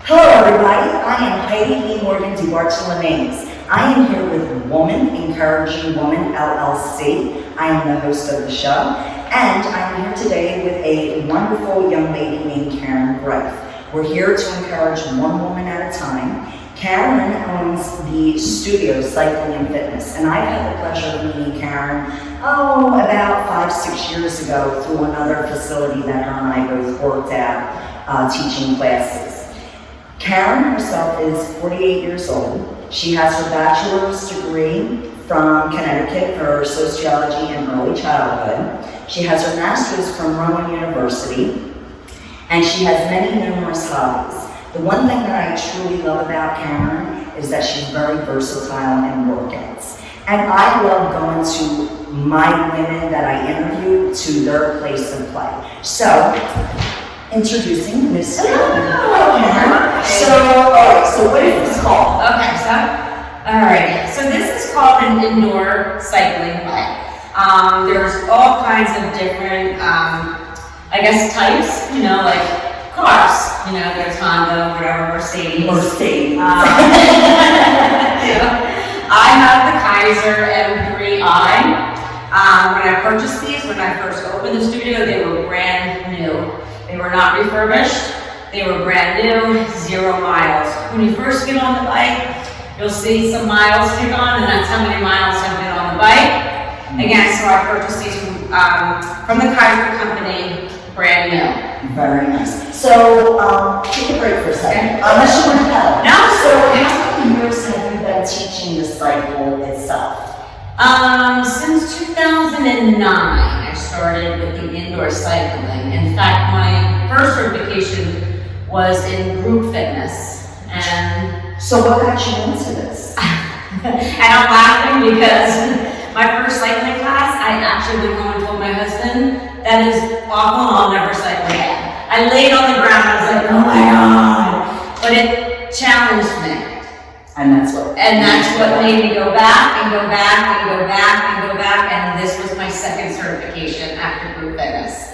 Hello everybody, I am Heidi Lee Morgan DeBartolomeis. I am here with Woman Encouraging Woman LLC. I am the host of the show, and I'm here today with a wonderful young lady named Karen Graiff. We're here to encourage one woman at a time. Karen owns the studio Cycling and Fitness, and I've had the pleasure of meeting Karen, about 5-6 years ago through another facility that her and I both worked at, teaching classes. Karen herself is 48 years old. She has her bachelor's degree from Connecticut for sociology and early childhood. She has her master's from Rowan University, and she has many numerous hobbies. The one thing that I truly love about Karen is that she's very versatile in workouts. And I love going to my women that I interview to their place of play. So, introducing Miss Karen. So what is this called? Okay, so this is called an indoor cycling bike. There's all kinds of different, types, like cars. There's Honda, whatever, Mercedes. I have the Kaiser M3i. When I purchased these, when I first opened the studio, they were brand new. They were not refurbished. They were brand new, 0 miles. When you first get on the bike, you'll see some miles tick on, and that's how many miles have been on the bike. Again, so I purchased these from the Kaiser company, brand new. Very nice. So, take a break for a second. Unless you want to help. No. So, how many years have you been teaching the cycle itself? Since 2009, I started with the indoor cycling. In fact, my first certification was in group fitness. And so what got you into this? And I'm laughing because my first cycling class, I actually went home and told my husband, that is awful and I'll never cycle again. I laid on the ground, I was like, oh my God. But it challenged me. And that's what made me go back and go back and go back and go back, and this was my second certification after group fitness.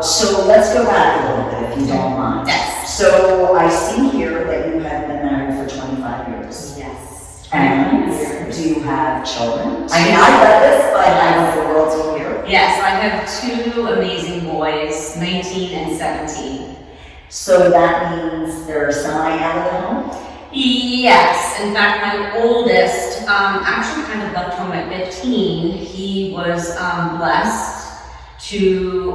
So let's go back a little bit, if you don't mind. Yes. So I see here that you have been married for 25 years. Yes. And do you have children? I mean, I read this, but I want the world to hear. Yes, I have 2 amazing boys, 19 and 17. So that means they're semi out of the home? Yes, in fact, my oldest actually kind of left home at 15. He was blessed to,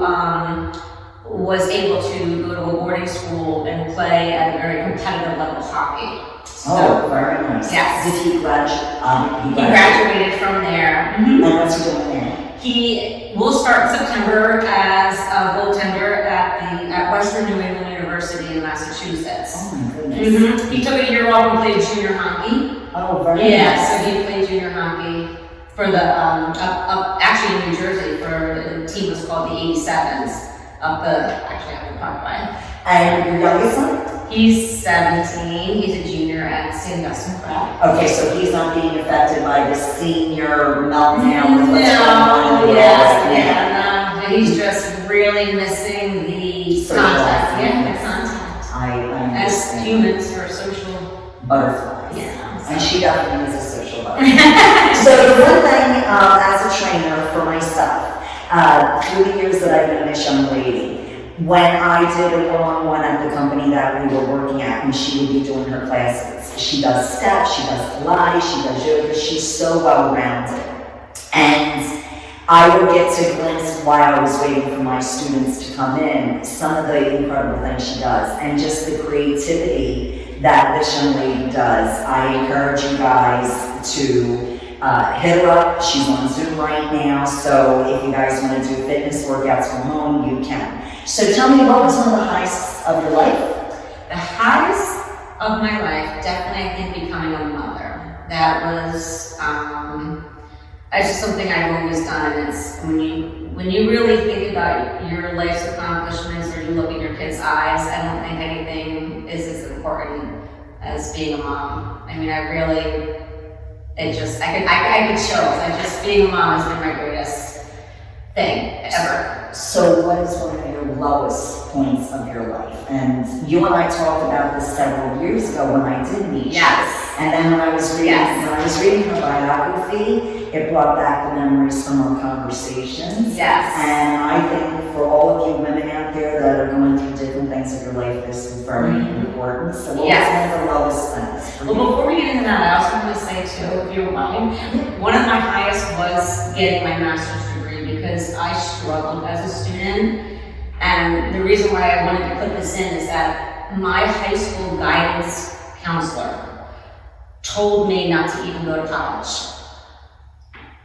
was able to go to a boarding school and play at a very competitive level of hockey. So, very nice. Yes. Did he graduate? He graduated from there. And what's he doing now? He will start in September as a goaltender at Western New England University in Massachusetts. Oh my goodness. He took a year off and played junior hockey. Oh, very nice. Yeah, so he played junior hockey for the, actually in New Jersey, for the team was called the 87s, up the Parkway. And your youngest son? He's 17, he's a junior at St. Augustine Prep. Okay, so he's not being affected by the senior meltdown with what's going on. No, he's just really missing the contact. Yeah, the contact. I As understand. humans, we're social Butterflies. Yeah. And she definitely is a social butterfly. So the one thing, as a trainer for myself, through the years that I've known this young lady, when I did a one-on-one at the company that we were working at, and she would be doing her classes, she does steps, she does Pilates, she does yoga, she's so well-rounded. And I would get to glimpse while I was waiting for my students to come in, some of the incredible things she does, and just the creativity that this young lady does. I encourage you guys to hit her up. She's on Zoom right now, so if you guys want to do fitness workouts from home, you can. So tell me, what was one of the highs of your life? The highs of my life, definitely I think becoming a mother. That was, it's just something I've always done, and it's when you really think about your life's accomplishments, or you look in your kids' eyes, I don't think anything is as important as being a mom. I mean, I could chills. Being a mom has been my greatest thing ever. So what is one of your lowest points of your life? And you and I talked about this several years ago when I did meet you. Yes. And then when I was reading her biography, it brought back the memories from our conversations. Yes. And I think for all of you women out there that are going through different things of your life, this is very important. So what was one of the lowest things for you? Well, before we get into that, I also want to say too, if you don't mind, one of my highest was getting my master's degree because I struggled as a student. And the reason why I wanted to put this in is that my high school guidance counselor told me not to even go to college.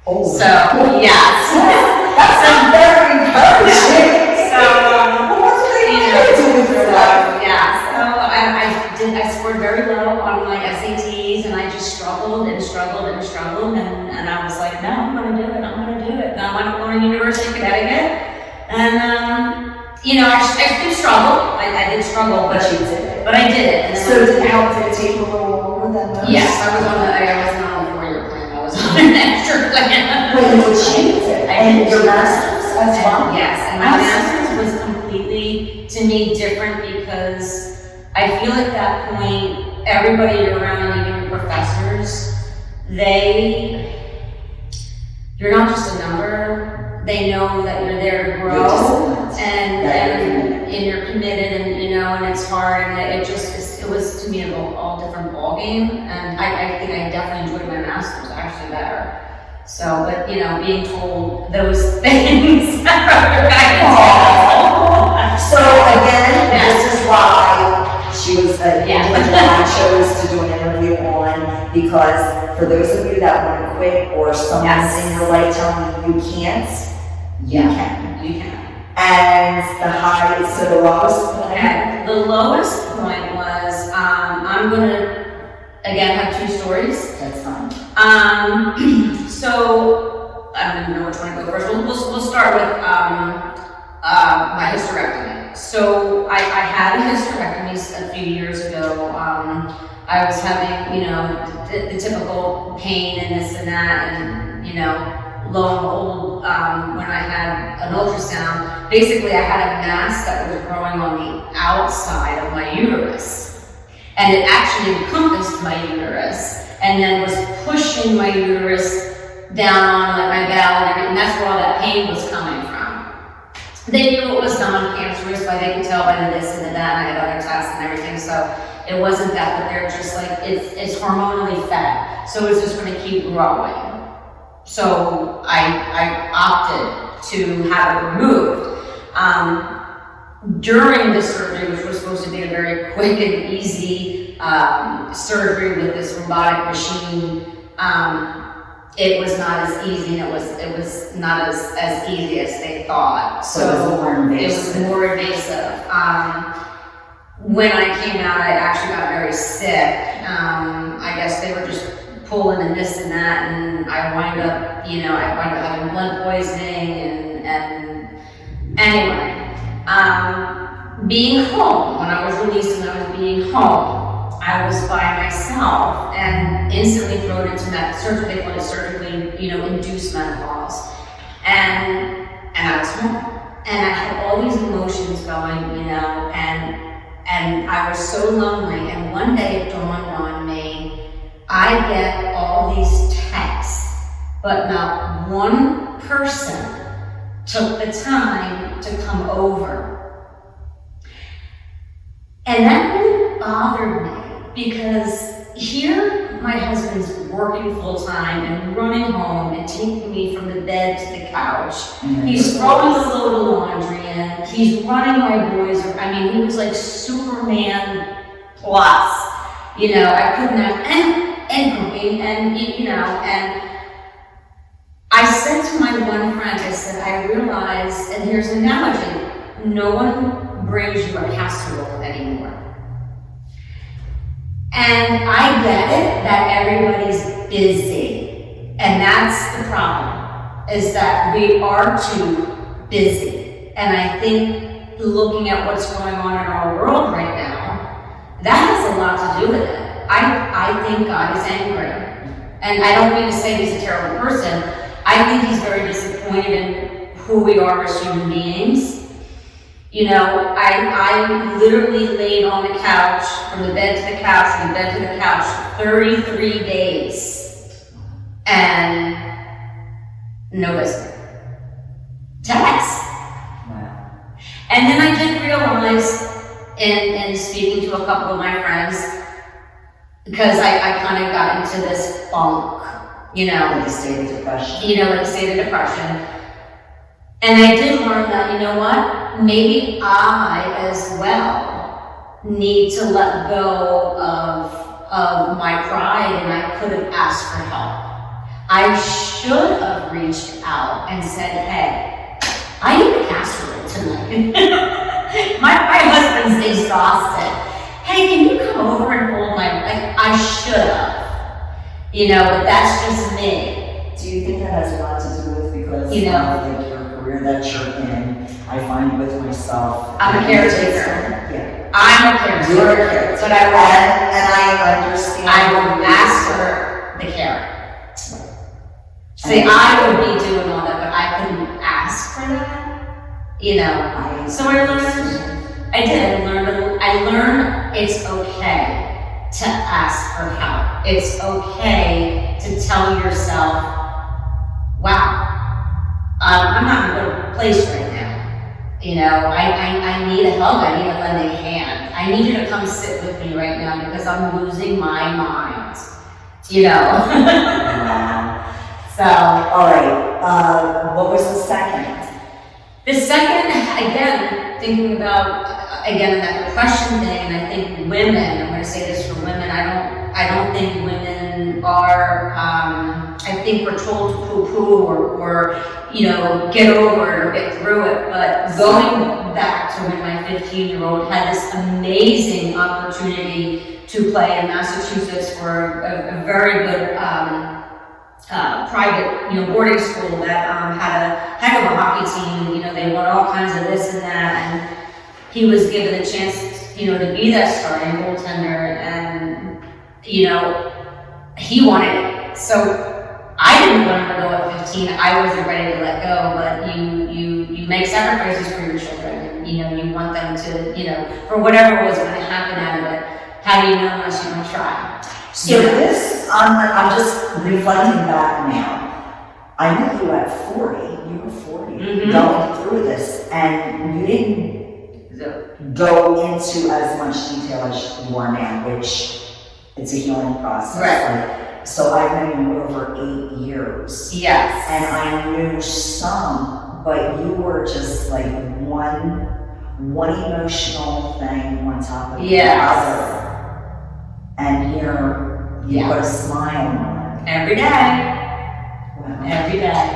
Oh. So, yes. That's very encouraging. So, What's the I scored very low on my SATs, and I just struggled, and I was like, no, I'm gonna do it. And I went to University of Connecticut, and I did struggle. I did struggle, But you did it. but I did it. And So did it take a little longer than most? yes, I was on a 4-year plan. I was on an extra plan. But you achieved it. And your master's as well? Yes, and my master's was completely, to me, different because I feel at that point, everybody around, even your professors, you're not just a number. They know that you're there to grow, and you're committed, and it's hard, and it was to me a all different ballgame, and I think I definitely enjoyed my master's actually better. So, but being told those things. So again, this is why she was an individual I chose to do an interview on, because for those of you that want to quit or someone's in your life telling you can't, you can. You can. And so the lowest point? Okay. The lowest point was, I'm gonna, again, have 2 stories. That's fine. So, I don't even know which one to go first. We'll start with my hysterectomy. So, I had a hysterectomy a few years ago. I was having, the typical pain and this and that, and, lo and behold, when I had an ultrasound, basically I had a mass that was growing on the outside of my uterus. And it actually encompassed my uterus, and then was pushing my uterus down on my bowel, and that's where all that pain was coming from. They knew it was non-cancerous, but they could tell by the this and the that, and I had other tests and everything, so it wasn't that, but they're just like, it's hormonally fed, so it's just gonna keep growing. So I opted to have it removed. During the surgery, which was supposed to be a very quick and easy surgery with this robotic machine, it was not as easy, and it was not as easy as they thought. So it was more invasive. It was more invasive. When I came out, I actually got very sick. I guess they were just pulling and this and that, and I wind up having blood poisoning, and anyway. Being home, when I was released and I was being home, I was by myself and instantly thrown into that surgery, they call it surgically, induced menopause. And I was home. And I had all these emotions going, and I was so lonely. And one day it dawned on me, I get all these texts, but not one person took the time to come over. And that really bothered me, because here my husband's working full time and running home and taking me from the bed to the couch. He's throwing a load of laundry in, he's running my boys. He was like Superman plus. I couldn't have, and cooking, and I said to my one friend, I said, I realized, and here's an analogy, no one brings you a casserole anymore. And I get it that everybody's busy, and that's the problem, is that we are too busy. And I think looking at what's going on in our world right now, that has a lot to do with it. I think God is angry. And I don't mean to say he's a terrible person. I think he's very disappointed in who we are as human beings. You know, I literally laid on the couch, from the bed to the couch, from the bed to the couch, 33 days, and no visitor. Text. Wow. And then I did realize, in speaking to a couple of my friends, because I kind of got into this funk, you know. Like a state of depression. You know, like a state of depression. And I did learn that, you know what, maybe I as well need to let go of my pride, and I could have asked for help. I should have reached out and said, hey, I need a casserole tonight. my husband's exhausted. Hey, can you come over and hold my, like, I should have. You know, but that's just me. Do you think that has a lot to do with, because You know. like your career that you're in, I find with myself. I'm a caretaker. Yeah. I'm a caretaker. You're a caretaker. But I and I understand. I will ask for the care. See, I would be doing all that, but I couldn't ask for that. You know. So I learned. I learned it's okay to ask for help. It's okay to tell yourself, wow, I'm not in a good place right now. You know, I need a hug, I need a lending hand. I need you to come sit with me right now because I'm losing my mind. You know. Wow. So. All right. What was the second? The second, again, thinking about, again, that depression thing, and I think women, I'm going to say this for women, I don't think women are, I think we're told to poo-poo or, you know, get over it or get through it, but going back to when my 15-year-old had this amazing opportunity to play in Massachusetts for a very good private, you know, boarding school that had a heck of a hockey team. You know, they won all kinds of this and that, and he was given a chance, you know, to be that starting goaltender, and you know, he wanted it. So I didn't want him to go at 15. I wasn't ready to let go, but you make sacrifices for your children, and you know, you want them to, you know, for whatever was going to happen out of it. How do you know unless you don't try? So this, I'm just reflecting back now. I knew you at 40. You were 40 going through this, and you didn't go into as much detail as you are now, which it's a healing process. Right. Like, so I've known you over 8 years. Yes. And I knew some, but you were just like one emotional thing on top of the other. And here you put a smile on it. Every day. Wow. Every day.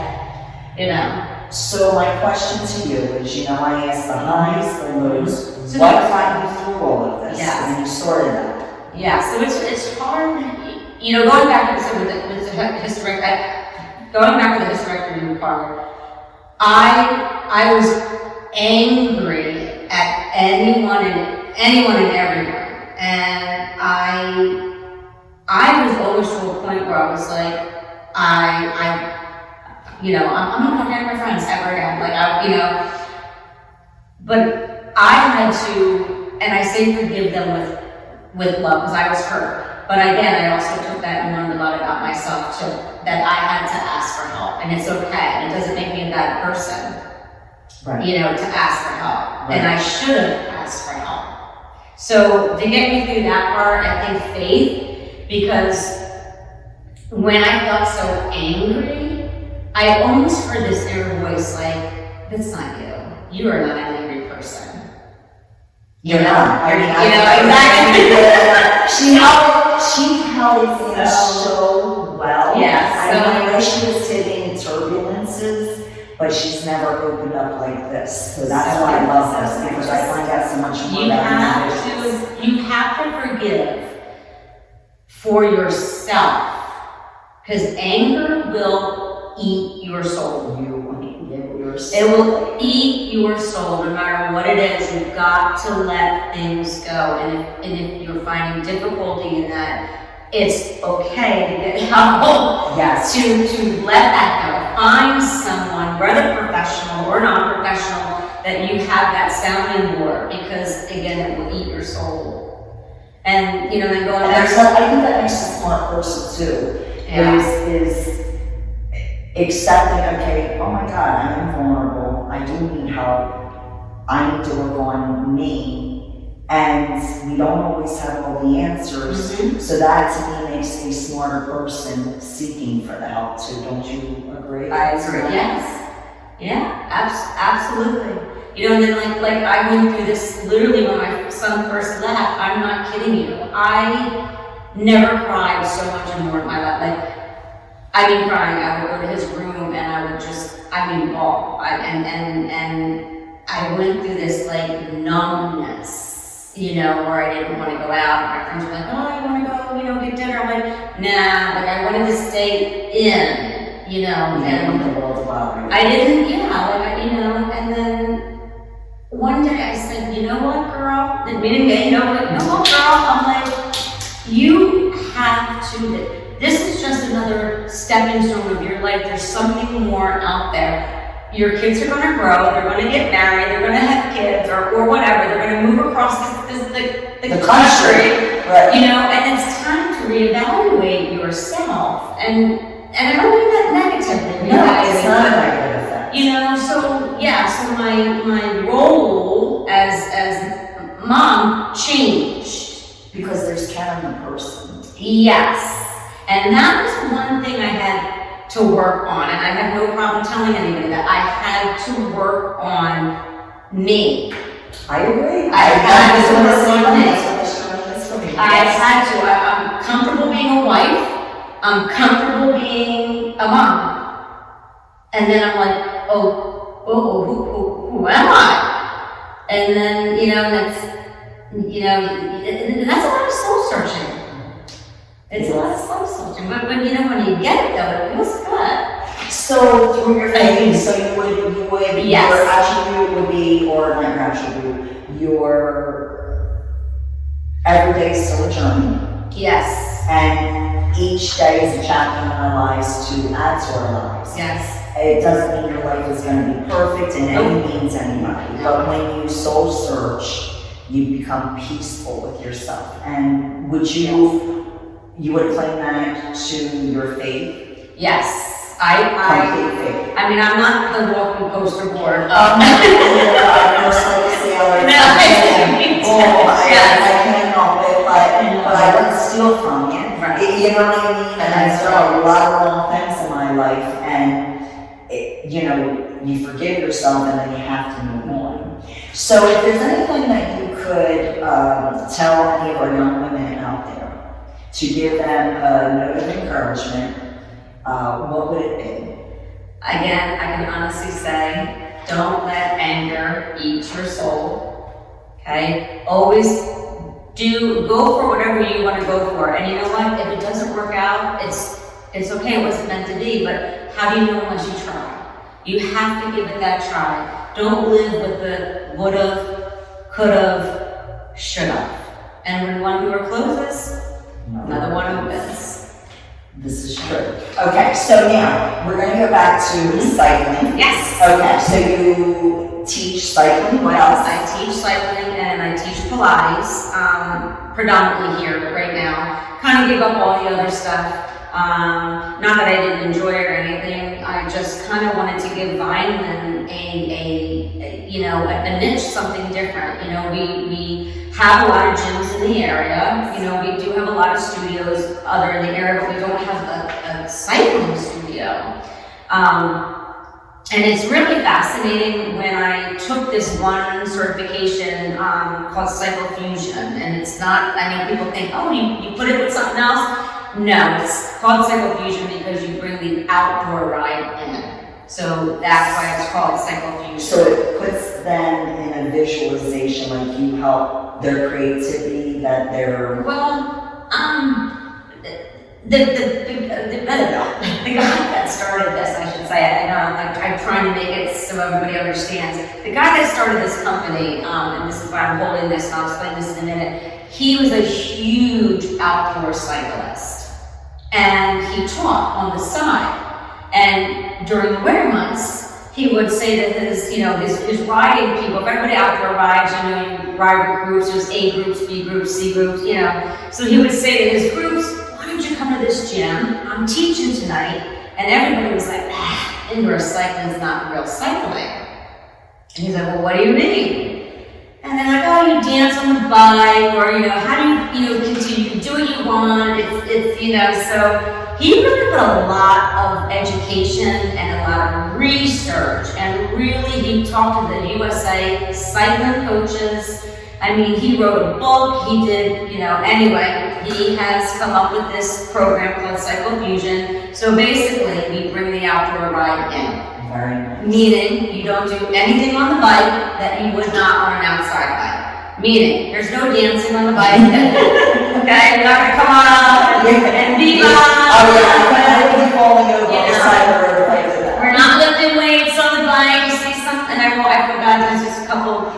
You know. So my question to you is, you know, I asked the highs, the lows. So What got you through all of this Yes. when you started that? Yeah, so it's hard, you know, going back to with the going back to the hysterectomy part, I was angry at anyone and everyone. And I was always to a point where I was like, you know, I'm not gonna get my friends ever again. Like, you know, but I had to, and I say forgive them with love because I was hurt. But again, I also took that and learned a lot about myself too, that I had to ask for help, and it's okay. And it doesn't make me a bad person, Right. you know, to ask for help. Right. And I should have asked for help. So to get me through that part, I think faith, because when I felt so angry, I almost heard this inner voice like, that's not you. You are not an angry person. You're not. I mean, exactly. She held things so well. Yes. I know she was hitting turbulences, but she's never opened up like this. So that's why I love this, because I find out so much more about individuals. You have to forgive for yourself, because anger will eat your soul. It will eat your soul no matter what it is. You've got to let things go. And if you're finding difficulty in that, it's okay to get help. Yes. To let that go. Find someone, whether professional that you have that sounding board, because again, it will eat your soul. And then going back. I think that makes a smart person too. Yeah. Is accepting, okay, oh my God, I'm vulnerable. I do need help. I need to work on me. And we don't always have all the answers. Mm-hmm. So that to me makes a smarter person seeking for the help too. Don't you agree? I agree. Yes. Yeah, absolutely. And then like I went through this literally when my son first left. I'm not kidding you. I never cried so much more in my life. Crying. I would go to his room and I would just, bawl. And I went through this numbness, where I didn't want to go out. My friends were like, oh, you want to go, get dinner? I'm like, nah, I wanted to stay in. And the world about I didn't, and then one day I said, you know what, girl? And we didn't get, you know what, girl? I'm like, you have to, this is just another stepping stone of your life. There's something more out there. Your kids are going to grow, they're going to get married, they're going to have kids, or whatever. They're going to move across the country, right. And it's time to reevaluate yourself. And I don't mean that negatively. No, it's not a negative effect. So my role as mom changed. Because there's Karen the person. Yes. And that was one thing I had to work on, and I have no problem telling anybody that I had to work on me. I agree. I had to work on me. me. I had to. I'm comfortable being a wife. I'm comfortable being a mom. And then I'm like, who am I? And then, that's a lot of soul searching. It's a lot of soul searching. But when you get it though, it feels good. So through your faith, so you would yes. Your attribute would be, or not your attribute, your everyday is still a journey. Yes. And each day is a chapter in our lives to add to our lives. Yes. It doesn't mean your life is going to be perfect in any means anybody, but when you soul search, you become peaceful with yourself. And would you would claim that to your faith? Yes. Complete faith. I'm not the walking poster board. I can't help it, but I wouldn't steal from you. Right. You know what I mean? And I've done a lot of wrong things in my life, and you forgive yourself, and then you have to move on. So, if there's anything that you could tell any of our young women out there to give them a note of encouragement, what would it be? Again, I can honestly say, don't let anger eat your soul. Okay? Always go for whatever you want to go for. And you know what? If it doesn't work out, it's okay. It wasn't meant to be. But how do you know unless you try? You have to give it that try. Don't live with the would've, could've, should've. And when one door closes, another one opens. This is true. Okay, so now we're going to go back to cycling. Yes. Okay, so you teach cycling. What else? I teach cycling and I teach Pilates, predominantly here right now. Kind of give up all the other stuff. Not that I didn't enjoy it or anything. I just kind of wanted to give Vineland a niche, something different. We have a lot of gyms in the area. We do have a lot of studios other in the area, but we don't have a cycling studio. And it's really fascinating when I took this one certification called Cycle Fusion, and it's not, I know people think, oh, you put it with something else. No, it's called Cycle Fusion because you bring the outdoor ride in. So that's why it's called Cycle Fusion. So it puts them in a visualization, like you help their creativity, that they're... Well, the guy that started this, I should say, I'm trying to make it so everybody understands. The guy that started this company, and this is why I'm holding this, and I'll explain this in a minute, he was a huge outdoor cyclist. And he taught on the side. And during the winter months, he would say to his riding people, if everybody outdoor rides, you ride with groups, there's A groups, B groups, C groups, So he would say to his groups, why don't you come to this gym? I'm teaching tonight. And everybody was like, indoor cycling is not real cycling. And he's like, well, what do you mean? And they're like, oh, you dance on the bike, or, how do you, continue to do what you want? It's so he really put a lot of education and a lot of research, and really he talked to the USA cycling coaches. I mean, he wrote a book, he did, anyway, he has come up with this program called Cycle Fusion. So basically, we bring the outdoor ride in. Very nice. Meaning, you don't do anything on the bike that you would not on an outside bike. Meaning, there's no dancing on the bike. Okay, you're not gonna come on and be on. Oh yeah, I would be falling over on the side of the road if I did that. We're not lifting weights on the bike. You see something, I forgot there's just a couple,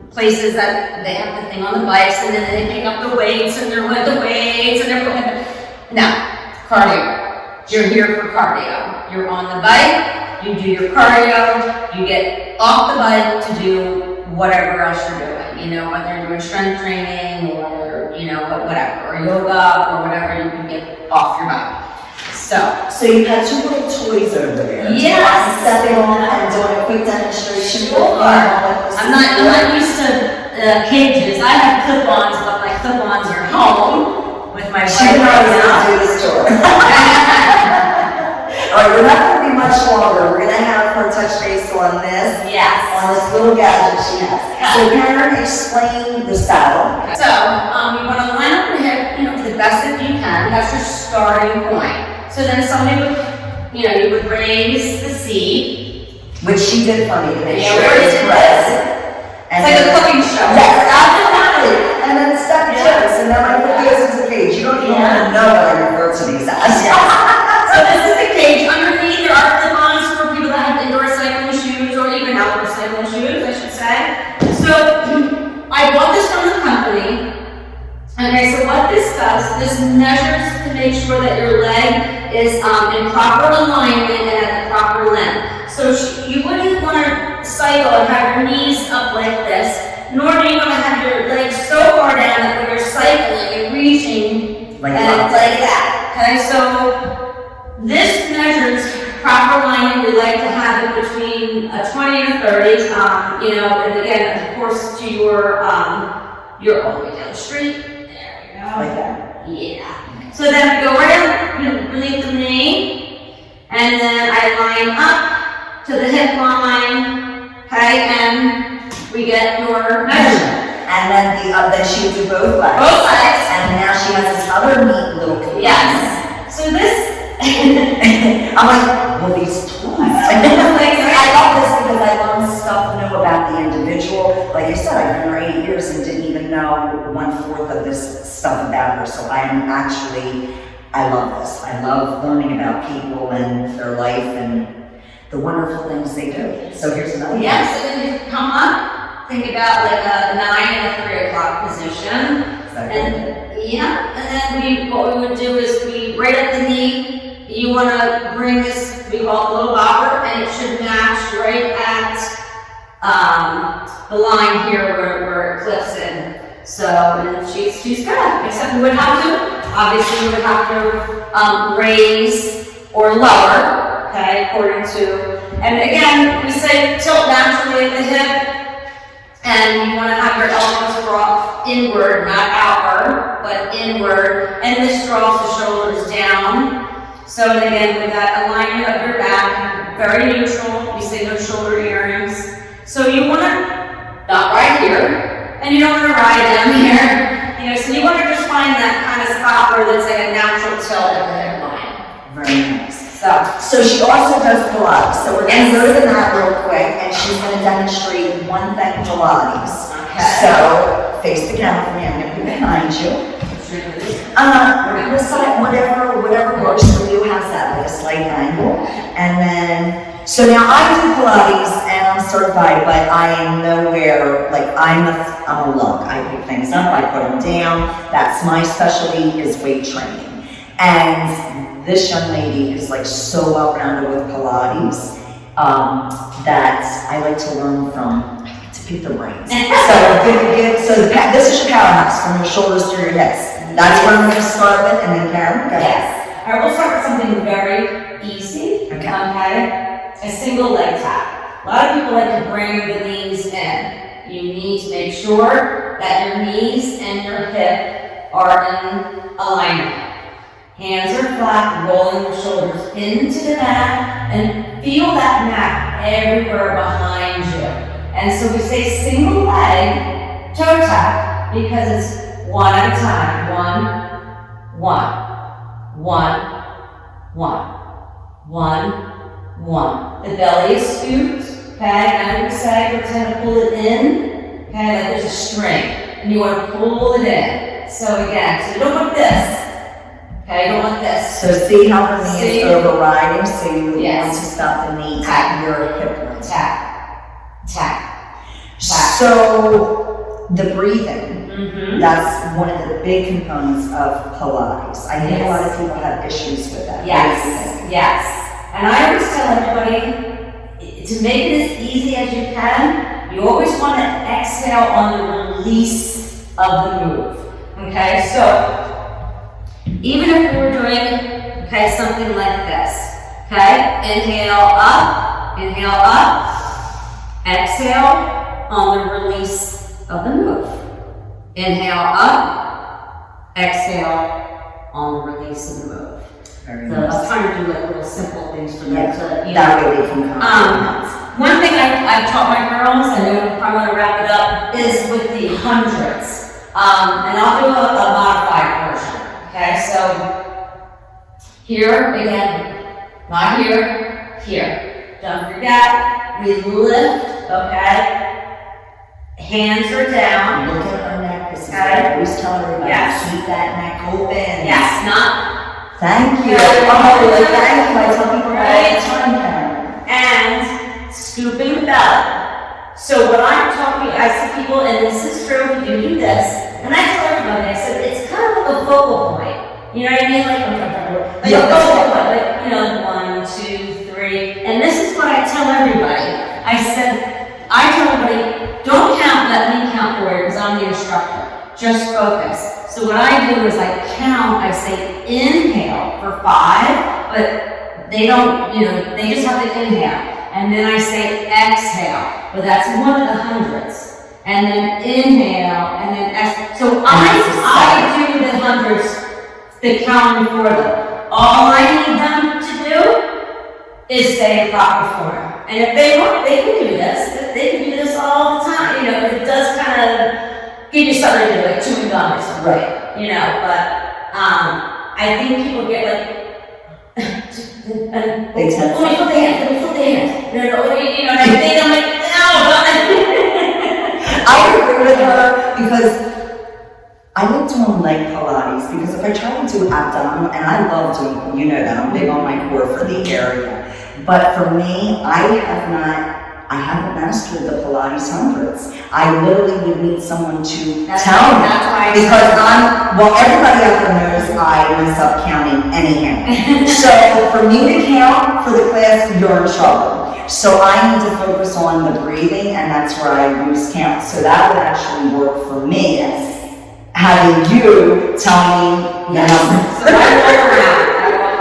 places that they have the thing on the bikes, and then they pick up the weights, and they're with the weights, and they're no, cardio. You're here for cardio. You're on the bike, you do your cardio, you get off the bike to do whatever else you're doing, whether you're doing strength training, or, whatever, or yoga, or whatever, you can get off your bike. So you had two little toys over there. Yes. I'm stepping on and doing a quick demonstration. I'm not used to cages. I have clip-ons, but my clip-ons are home with my She and I was going to do this tour. All right, we're not going to be much longer. We're going to have her touch base on this. Yes. On this little gadget she has. So Karen, explain the saddle. So you want to line up your hip, to the best that you can. That's your starting point. So then somebody would, you would raise the seat. Which she did for me to make Yeah, sure where it was is it? correct. It's like a cooking show. Yes, absolutely. And then step tips, and then my foot goes into the cage. You don't even want to know what I refer to these as. So this is the cage. Underneath there are clip-ons for people that have indoor cycling shoes, or even outdoor cycling shoes, I should say. So I bought this from the company. Okay, so what this does, this measures to make sure that your leg is in proper alignment and at the proper length. So you wouldn't want to cycle and have your knees up like this, nor do you want to have your legs so far down that when you're cycling, you're reaching like that. Okay, so this measures proper alignment. We like to have it between 20 and 30, and again, of course, to your all the way down the street. Like that. Yeah. So then we go right underneath the knee, and then I line up to the hip line, okay, and we get your measurement. And then she would do both legs. Both legs. And now she has this other neat little component. Yes. So this. I'm like, well, these tools. I love this because I learned stuff new about the individual. Like I said, I've been here 8 years and didn't even know 1/4 of this stuff about her. So I love this. I love learning about people and their life and the wonderful things they do. So here's another one. Yeah, so then you come up, think about like a 9 and a 3 o'clock position. And then what we would do is right at the knee, you want to bring this, we call it a little bobber, and it should match right at the line here where it clips in. So she's good, except we would have to, obviously we would have to raise or lower, okay, according to, and again, we say tilt naturally at the hip, and you want to have your elbows drop inward, not outward, but inward, and this draws the shoulders down. So and again, with that alignment of your back, very neutral, we say no shoulder earrings. So you want to, not right here, and you don't want to ride down here, so you want to just find that kind of spot where there's like a natural tilt at the hip line. Very nice. So she also does Pilates. So we're going to go to that real quick, and she's going to demonstrate one thing Pilates. Okay. So face the camera for me. I'm going to be behind you. Whatever works for you has that like a slight angle. And then, so now I do Pilates and I'm certified, but I am nowhere, like I'm a lug. I pick things up, I put them down. That's my specialty is weight training. And this young lady is like so well-rounded with Pilates. that I like to learn from, to pick the brains. This is your powerhouse, from your shoulders to your hips. That's what I'm going to start with, and then Karen, go ahead. Yes. All right, we'll start with something very easy. Okay. A single leg tap. A lot of people like to bring the knees in. You need to make sure that your knees and your hip are in alignment. Hands are flat, rolling your shoulders into the mat, and feel that mat everywhere behind you. And so we say single leg toe tap because it's one at a time. One, one, one, one, one, one. The belly is scooped, okay? Now we say pretend to pull it in, okay? Like there's a string, and you want to pull it in. So again, so you don't want this. Okay, you don't want this. So see how the knee is overriding, so you want to stop the knee Tap. at your hip line. Tap, tap, tap. So the breathing, that's one of the big components of Pilates. I think a lot of people have issues with that. Yes. And I always tell everybody, to make it as easy as you can, you always want to exhale on the release of the move. Okay, so even if we were doing, something like this, inhale up, exhale on the release of the move. Inhale up, exhale on the release of the move. Very So nice. I was trying to do like little simple things for them to, That way they can come. one thing I've taught my girls, I know I want to wrap it up, is with the hundreds. And I'll do a modified version. Okay, so here again, not here, here. Don't forget, we lift, okay? Hands are down. Look at her neck. This is what I always tell everybody. Yes. Keep that neck open. Yes, not. Thank you. Good. Oh, thank you. I tell people all the time, Karen. And scooping the belly. So what I'm talking, I see people, and this is true, you can do this. And I tell everybody, I said, it's kind of like a focal point. You know what I mean? Like a focal point. Like, 1, 2, 3. And this is what I tell everybody. I tell everybody, don't count, let me count for you, because I'm the instructor. Just focus. So what I do is I count, I say inhale for 5, but they don't, they just have to inhale. And then I say exhale, but that's one of the hundreds. And then inhale, and then exhale. So I do the hundreds, the counting for them. All I need them to do is stay in proper form. And if they want, they can do this. They can do this all the time. It does kind of give you something to do, like chewing gum or something. Right. But I think people get like, They tend to. let me put the hand. No, and I think I'm like, no. I agree with her because I like doing leg Pilates because if I try to do abdominal, and I love doing, that I'm big on my core for the area, but for me, I haven't mastered the Pilates hundreds. I literally would need someone to tell me. That's why Because everybody out there knows I mess up counting anyhow. So for me to count for the class, you're in trouble. So I need to focus on the breathing, and that's where I use count. So that would actually work for me, having you tell me the numbers. So I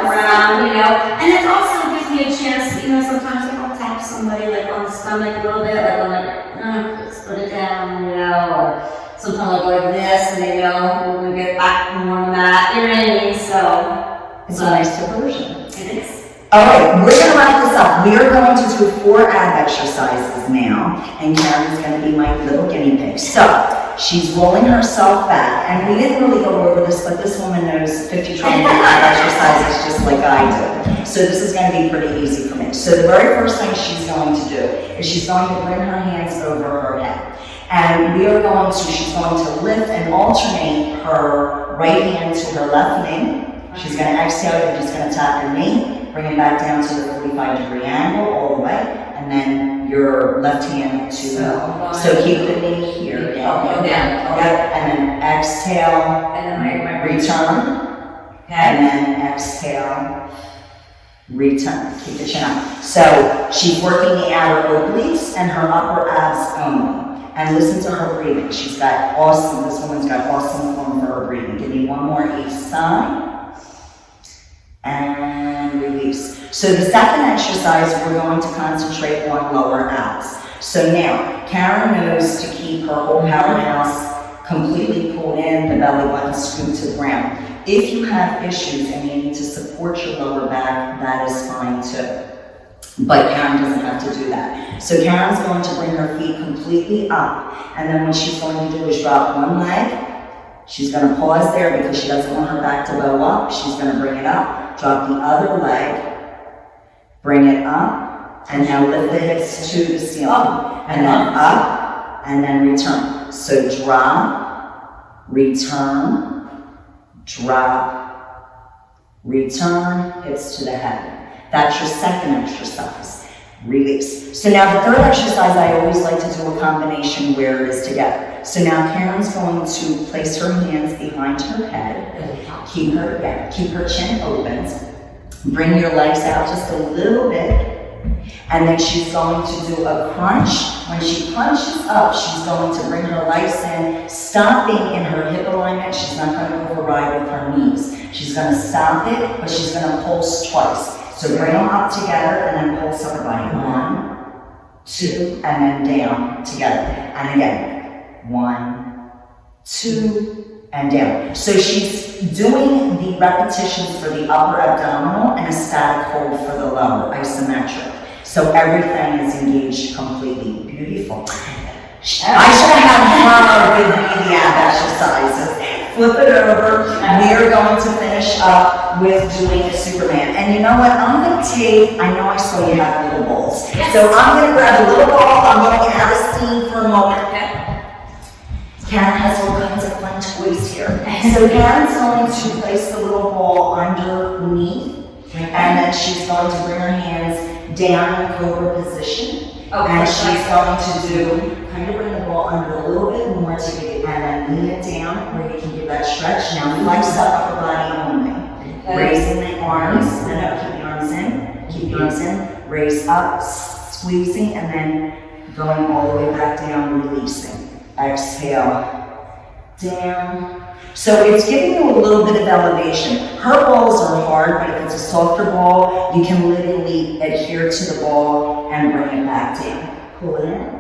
walk around, and it also gives me a chance, sometimes I'll tap somebody like on the stomach a little bit, like I'm like, let's put it down, or sometimes I'll go like this, and they know when we get back from more than that, you know what I mean? So it's a nice diversion. It is. All right, we're going to wrap this up. We are going to do 4 ab exercises now, and Karen's going to be my little guinea pig. So, she's rolling herself back, and we didn't really go over this, but this woman knows 50 trillion ab exercises just like I do. So this is going to be pretty easy for me. So the very first thing she's going to do is she's going to bring her hands over her head. And she's going to lift and alternate her right hand to her left knee. She's going to exhale, you're just going to tap your knee. Bring it back down to the 45-degree angle all the way, and then your left hand to, so keep the knee here. Down. Yep, and then exhale, And then my return, okay. and then exhale, return. Keep the chin up. So she's working the outer obliques and her upper abs only. And listen to her breathing. She's got awesome, this woman's got awesome form for her breathing. Give me one more each side. And release. So the second exercise, we're going to concentrate on lower abs. So now, Karen knows to keep her whole powerhouse completely pulled in, the belly button scooped to the ground. If you have issues and you need to support your lower back, that is fine too. But Karen doesn't have to do that. So Karen's going to bring her feet completely up. And then what she's going to do is drop one leg. She's going to pause there because she doesn't want her back to bow up. She's going to bring it up. Drop the other leg. Bring it up. And now lift the hips to the ceiling. And then up. And then return. So drop. Return. Drop. Return. Hips to the head. That's your second exercise. Release. So now the third exercise, I always like to do a combination where it is together. So now Karen's going to place her hands behind her head. Keep her chin open. Bring your legs out just a little bit. And then she's going to do a crunch. When she crunches up, she's going to bring her legs in, stopping in her hip alignment. She's not going to override with her knees. She's going to stop it, but she's going to pulse twice. So bring them up together and then pulse her body. 1, 2, and then down together. And again, 1, 2, and down. So she's doing the repetitions for the upper abdominal and a static hold for the lower, isometric. So everything is engaged completely. Beautiful. I should have had her give me the ab exercises. Flip it over. We are going to finish up with doing a Superman. And you know what? I'm going to take, I know I saw you have little balls. Yes. So I'm going to grab a little ball. I'm going to have a scene for a moment. Karen has all kinds of fun toys here. So Karen's going to place the little ball underneath. And then she's going to bring her hands down in cobra position. And she's going to do, kind of bring the ball under a little bit more to get it, and then lean it down where you can give that stretch. Now flex the upper body only. Raising the arms, and up, keep the arms in, keep the arms in, raise up, squeezing, and then going all the way back down, releasing. Exhale, down. So it's giving you a little bit of elevation. Her balls are hard, but if it's a softer ball, you can literally adhere to the ball and bring it back down. Pull it in.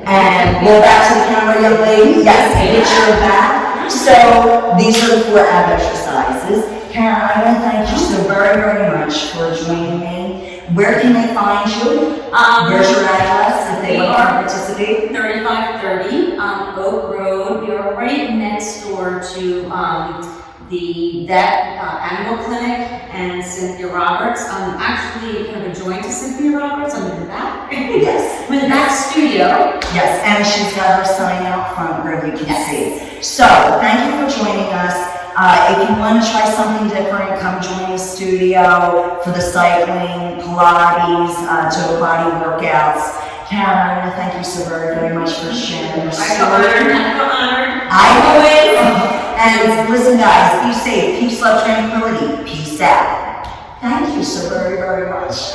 And go back to the camera, young lady. Yes, get your back. So these are the 4 ab exercises. Karen, I want to thank you so very, very much for joining me. Where can they find you? Where's your address if they want to participate? 3530 Oak Road. We are right next door to the vet animal clinic and Cynthia Roberts. Actually, kind of adjoined to Cynthia Roberts. I'm in the back. Yes. I'm in the back studio. Yes, and she's got her sign out front where you can see. So, thank you for joining us. If you want to try something different, come join the studio for the cycling, Pilates, total body workouts. Karen, I want to thank you so very, very much for sharing your story. I feel honored. I always. And listen, guys, be safe, peace, love, tranquility. Peace out. Thank you so very, very much.